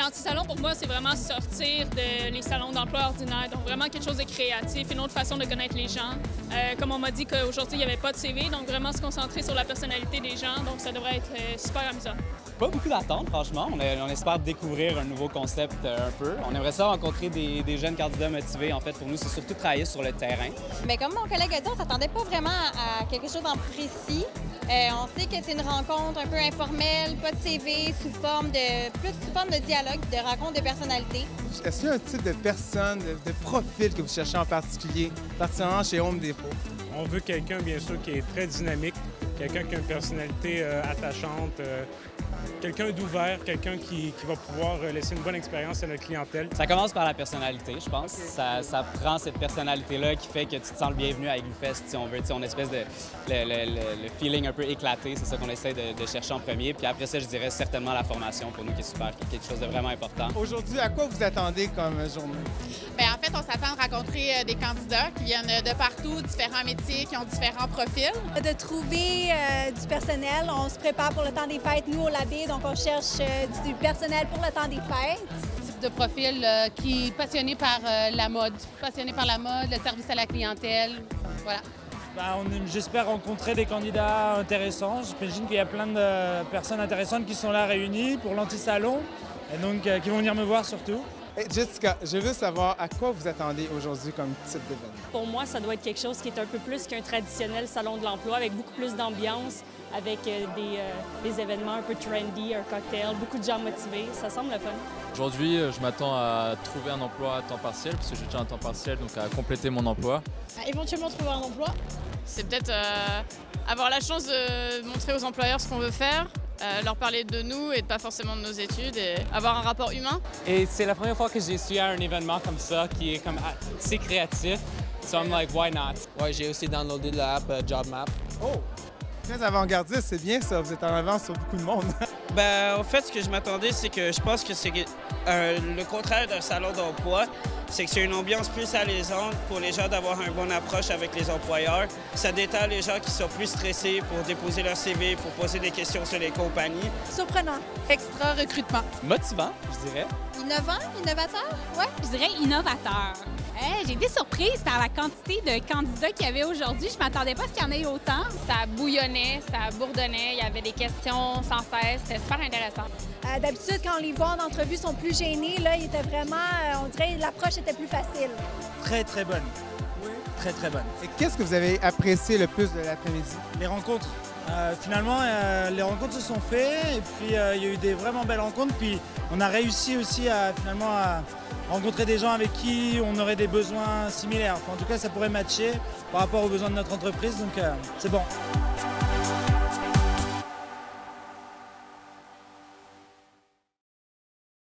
l'anti-salon, pour moi, c'est vraiment sortir des salons d'emploi ordinaires. Donc, vraiment quelque chose de créatif, une autre façon de connaître les gens. Comme on m'a dit qu'aujourd'hui, il n'y avait pas de CV, donc vraiment se concentrer sur la personnalité des gens. Donc, ça devrait être super amusant. Pas beaucoup d'attentes, franchement. On espère découvrir un nouveau concept un peu. On aimerait ça rencontrer des jeunes candidats motivés. En fait, pour nous, c'est surtout travailler sur le terrain. Mais comme mon collègue a dit, on ne s'attendait pas vraiment à quelque chose en précis. On sait que c'est une rencontre un peu informelle, pas de CV, plus sous forme de dialogue, de rencontre de personnalité. Est-ce qu'il y a un type de personne, de profil que vous cherchez en particulier, particulièrement chez Home Depot? On veut quelqu'un, bien sûr, qui est très dynamique, quelqu'un qui a une personnalité attachante, quelqu'un d'ouvert, quelqu'un qui va pouvoir laisser une bonne expérience à notre clientèle. Ça commence par la personnalité, je pense. Okay. Ça prend cette personnalité-là qui fait que tu te sens le bienvenu à IgluFest, si on veut. On a une espèce de le feeling un peu éclaté, c'est ça qu'on essaie de chercher en premier. Puis après ça, je dirais certainement la formation pour nous qui est super, qui est quelque chose de vraiment important. Aujourd'hui, à quoi vous attendez comme journée? Bien, en fait, on s'attend à rencontrer des candidats qui viennent de partout, différents métiers, qui ont différents profils. De trouver du personnel, on se prépare pour le temps des fêtes, nous au Labé, donc on cherche du personnel pour le temps des fêtes. Type de profil qui est passionné par la mode, le service à la clientèle, voilà. J'espère rencontrer des candidats intéressants. J'imagine qu'il y a plein de personnes intéressantes qui sont là réunies pour l'anti-salon, et donc qui vont venir me voir surtout. Hey Jessica, je veux savoir à quoi vous attendez aujourd'hui comme type d'événement? Pour moi, ça doit être quelque chose qui est un peu plus qu'un traditionnel salon de l'emploi, avec beaucoup plus d'ambiance, avec des événements un peu trendy, un cocktail, beaucoup de gens motivés. Ça semble le fun. Aujourd'hui, je m'attends à trouver un emploi à temps partiel, parce que j'ai déjà un temps partiel, donc à compléter mon emploi. Éventuellement trouver un emploi. C'est peut-être avoir la chance de montrer aux employeurs ce qu'on veut faire, leur parler de nous et pas forcément de nos études, et avoir un rapport humain. Et c'est la première fois que j'ai suis à un événement comme ça, qui est comme assez créatif. So I'm like, why not? Ouais, j'ai aussi downloadé l'app JobMap. Oh! Très avant-gardiste, c'est bien ça, vous êtes en avance sur beaucoup de monde. En fait, ce que je m'attendais, c'est que je pense que c'est le contraire d'un salon d'emploi. C'est que c'est une ambiance plus alléchante pour les gens d'avoir une bonne approche avec les employeurs. Ça détend les gens qui sont plus stressés pour déposer leur CV, pour poser des questions sur les compagnies. Surprenant. Extra recrutement. Motivant, je dirais. Innovant, innovateur, ouais. Je dirais innovateur. J'ai été surprise par la quantité de candidats qu'il y avait aujourd'hui. Je m'attendais pas à ce qu'il y en ait autant. Ça bouillonnait, ça bourdonnait, il y avait des questions sans cesse, c'était super intéressant. D'habitude, quand on les voit en entrevue, ils sont plus gênés. Là, ils étaient vraiment, on dirait que l'approche était plus facile. Très, très bonne. Oui. Très, très bonne. Et qu'est-ce que vous avez apprécié le plus de l'après-midi? Les rencontres. Finalement, les rencontres se sont faites et puis il y a eu des vraiment belles rencontres. Puis on a réussi aussi à rencontrer des gens avec qui on aurait des besoins similaires. Enfin, en tout cas, ça pourrait matcher par rapport aux besoins de notre entreprise, donc c'est bon.